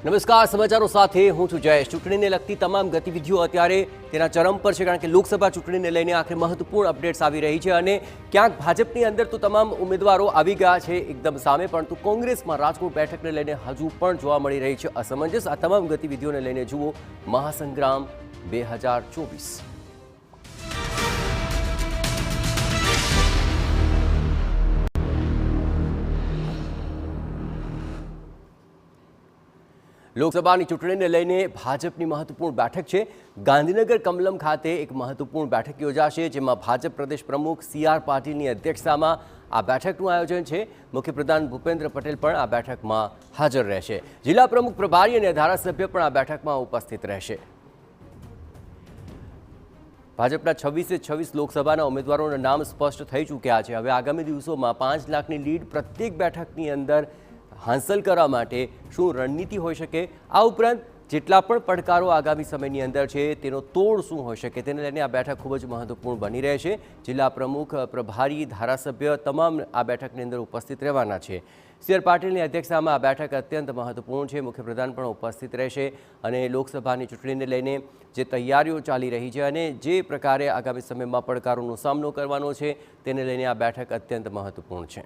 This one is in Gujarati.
નમસ્કાર, સમાચારો સાથે હું છું જયેશ। ચૂંટણીને લગતી તમામ ગતિવિધિઓ અત્યારે તેના ચરમ પર છે, કારણ કે લોકસભા ચૂંટણીને લઈને આખરે મહત્વપૂર્ણ અપડેટ્સ આવી રહી છે અને ક્યાંક ભાજપની અંદર તો તમામ ઉમેદવારો આવી ગયા છે એકદમ સામે, પરંતુ કોંગ્રેસમાં રાજકોટ બેઠકને લઈને હજુ પણ જોવા મળી રહી છે અસમંજસ। આ તમામ ગતિવિધિઓને લઈને જુઓ મહાસંગ્રામ 2024। લોકસભાની ચૂંટણીને લઈને ભાજપની મહત્વપૂર્ણ બેઠક છે। ગાંધીનગર કમલમ ખાતે એક મહત્વપૂર્ણ બેઠક યોજાશે, જેમાં ભાજપ પ્રદેશ પ્રમુખ CR પાટીલની અધ્યક્ષતામાં આ બેઠકનું આયોજન છે। મુખ્યપ્રધાન ભૂપેન્દ્ર પટેલ પણ આ બેઠકમાં હાજર રહેશે। જિલ્લા પ્રમુખ પ્રભારી અને ધારાસભ્ય પણ આ બેઠકમાં ઉપસ્થિત રહેશે। ભાજપના 26 લોકસભાના ઉમેદવારોના નામ સ્પષ્ટ થઈ ચૂક્યા છે। હવે આગામી દિવસોમાં 5 લાખની લીડ પ્રત્યેક બેઠકની અંદર હાંસલ કરવા માટે શું રણનીતિ હોઈ શકે, આ ઉપરાંત જેટલા પણ પડકારો આગામી સમયની અંદર છે તેનો તોડ શું હોઈ શકે, તેને લઈને આ બેઠક ખૂબ જ મહત્વપૂર્ણ બની રહેશે। જિલ્લા પ્રમુખ, પ્રભારી, ધારાસભ્ય તમામ આ બેઠકની અંદર ઉપસ્થિત રહેવાના છે। CR પાટીલની અધ્યક્ષતામાં આ બેઠક અત્યંત મહત્વપૂર્ણ છે। મુખ્યપ્રધાન પણ ઉપસ્થિત રહેશે અને લોકસભાની ચૂંટણીને લઈને જે તૈયારીઓ ચાલી રહી છે અને જે પ્રકારે આગામી સમયમાં પડકારોનો સામનો કરવાનો છે તેને લઈને આ બેઠક અત્યંત મહત્વપૂર્ણ છે।